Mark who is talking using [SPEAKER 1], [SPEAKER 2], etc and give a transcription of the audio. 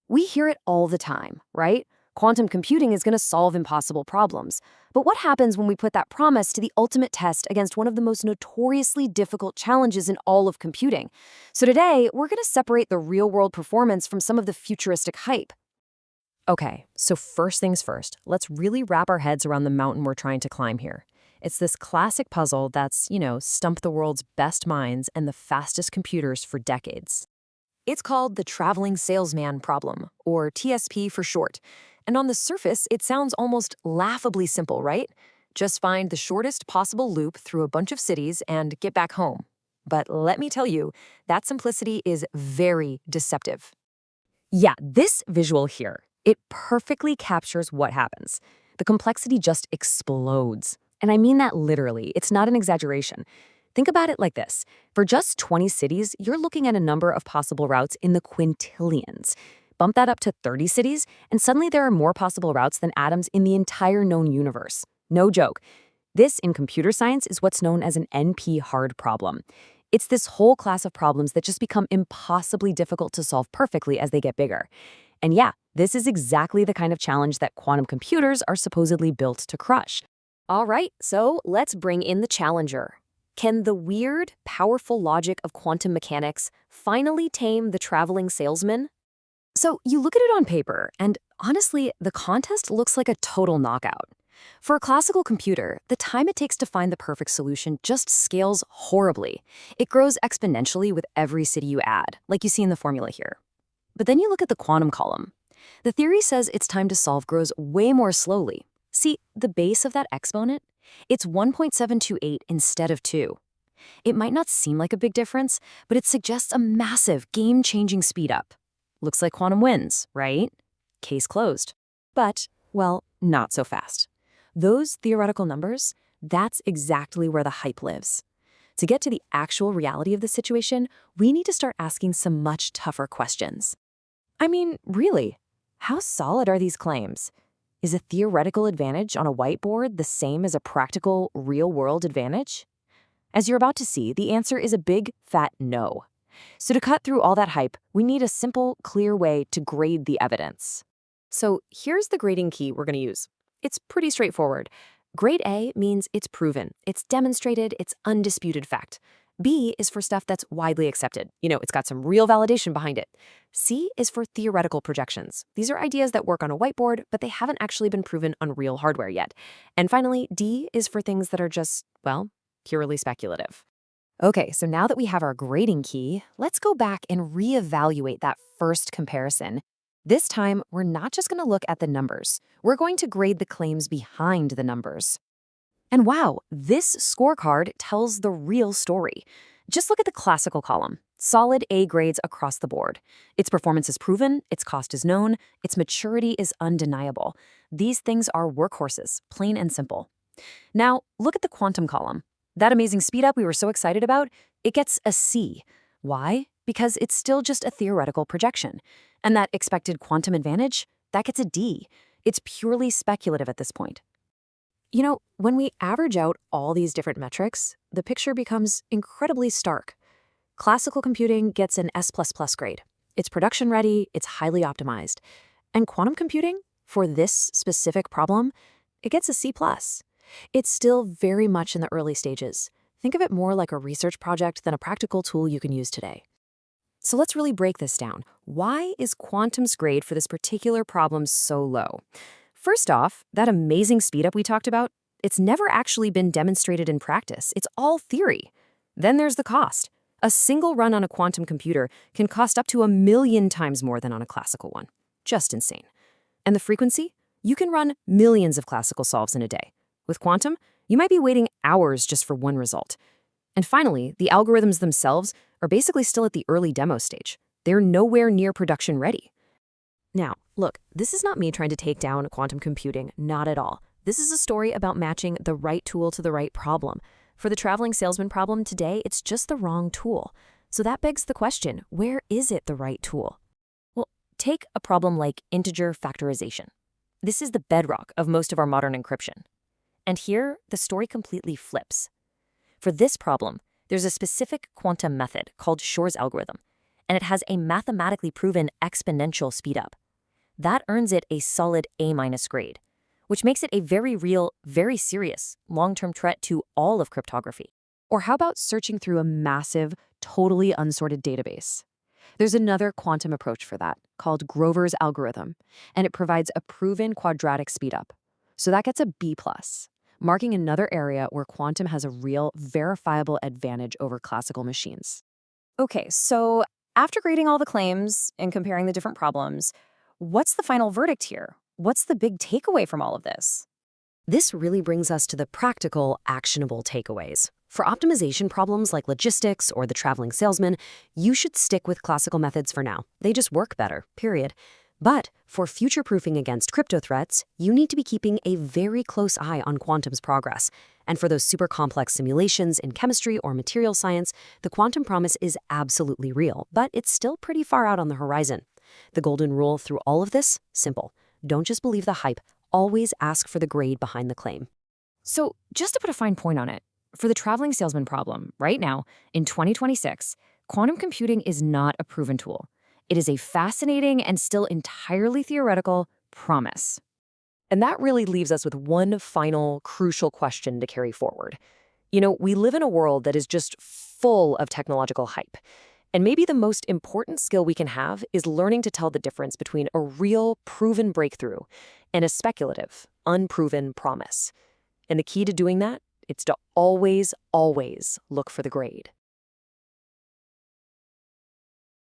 [SPEAKER 1] We hear it all the time, right? Quantum computing is going to solve impossible problems. But what happens when we put that promise to the ultimate test against one of the most notoriously difficult challenges in all of computing? So today, we're going to separate the real-world performance from some of the futuristic hype. Okay, so first things first, let's really wrap our heads around the mountain we're trying to climb here. It's this classic puzzle that's, stumped the world's best minds and the fastest computers for decades. It's called the traveling salesman problem, or TSP for short. And on the surface, it sounds almost laughably simple, right? Just find the shortest possible loop through a bunch of cities and get back home. But let me tell you, that simplicity is very deceptive. Yeah, this visual here, it perfectly captures what happens. The complexity just explodes. And I mean that literally. It's not an exaggeration. Think about it like this. For just 20 cities, you're looking at a number of possible routes in the quintillions. Bump that up to 30 cities, and suddenly there are more possible routes than atoms in the entire known universe. No joke. This, in computer science, is what's known as an NP-hard problem. It's this whole class of problems that just become impossibly difficult to solve perfectly as they get bigger. And yeah, this is exactly the kind of challenge that quantum computers are supposedly built to crush. All right, so let's bring in the challenger. Can the weird, powerful logic of quantum mechanics finally tame the traveling salesman? So you look at it on paper, and honestly, the contest looks like a total knockout. For a classical computer, the time it takes to find the perfect solution just scales horribly. It grows exponentially with every city you add, like you see in the formula here. But then you look at the quantum column. The theory says its time to solve grows way more slowly. See, the base of that exponent? It's 1.728 instead of 2. It might not seem like a big difference, but it suggests a massive, game-changing speed-up. Looks like quantum wins, right? Case closed. But, well, not so fast. Those theoretical numbers, that's exactly where the hype lives. To get to the actual reality of the situation, we need to start asking some much tougher questions. I mean, really, how solid are these claims? Is a theoretical advantage on a whiteboard the same as a practical, real-world advantage? As you're about to see, the answer is a big, fat no. So to cut through all that hype, we need a simple, clear way to grade the evidence. So here's the grading key we're going to use. It's pretty straightforward. Grade A means it's proven, it's demonstrated, it's undisputed fact. B is for stuff that's widely accepted. It's got some real validation behind it. C is for theoretical projections. These are ideas that work on a whiteboard, but they haven't actually been proven on real hardware yet. And finally, D is for things that are just, well, purely speculative. Okay, so now that we have our grading key, let's go back and reevaluate that first comparison. This time, we're not just going to look at the numbers. We're going to grade the claims behind the numbers. And wow, this scorecard tells the real story. Just look at the classical column. Solid A grades across the board. Its performance is proven, its cost is known, its maturity is undeniable. These things are workhorses, plain and simple. Now, look at the quantum column. That amazing speed-up we were so excited about, it gets a C. Why? Because it's still just a theoretical projection. And that expected quantum advantage, that gets a D. It's purely speculative at this point. When we average out all these different metrics, the picture becomes incredibly stark. Classical computing gets an S++ grade. It's production ready, it's highly optimized. And quantum computing, for this specific problem, it gets a C+. It's still very much in the early stages. Think of it more like a research project than a practical tool you can use today. So let's really break this down. Why is quantum's grade for this particular problem so low? First off, that amazing speedup we talked about, it's never actually been demonstrated in practice. It's all theory. Then there's the cost. A single run on a quantum computer can cost up to 1,000,000 times more than on a classical one. Just insane. And the frequency? You can run millions of classical solves in a day. With quantum, you might be waiting hours just for one result. And finally, the algorithms themselves are basically still at the early demo stage. They're nowhere near production ready. Now, look, this is not me trying to take down quantum computing, not at all. This is a story about matching the right tool to the right problem. For the traveling salesman problem today, it's just the wrong tool. So that begs the question, where is it the right tool? Well, take a problem like integer factorization. This is the bedrock of most of our modern encryption. And here, the story completely flips. For this problem, there's a specific quantum method called Shor's algorithm.
[SPEAKER 2] and it has a mathematically proven exponential speedup. That earns it a solid A- grade, which makes it a very real, very serious long-term threat to all of cryptography.
[SPEAKER 1] Or how about searching through a massive, totally unsorted database? There's another quantum approach for that, called Grover's algorithm, and it provides a proven quadratic speedup. So that gets a B+, marking another area where quantum has a real, verifiable advantage over classical machines.
[SPEAKER 2] Okay, so after grading all the claims and comparing the different problems, what's the final verdict here? What's the big takeaway from all of this?
[SPEAKER 1] This really brings us to the practical, actionable takeaways. For optimization problems like logistics or the traveling salesman, you should stick with classical methods for now. They just work better, period. But for future-proofing against crypto threats, you need to be keeping a very close eye on quantum's progress. And for those super complex simulations in chemistry or material science, the quantum promise is absolutely real, but it's still pretty far out on the horizon. The golden rule through all of this? Simple. Don't just believe the hype. Always ask for the grade behind the claim. So, just to put a fine point on it, for the traveling salesman problem, right now, in 2026, quantum computing is not a proven tool. It is a fascinating and still entirely theoretical promise. And that really leaves us with one final crucial question to carry forward. We live in a world that is just full of technological hype. And maybe the most important skill we can have is learning to tell the difference between a real, proven breakthrough and a speculative, unproven promise. And the key to doing that, it's to always, always look for the grade.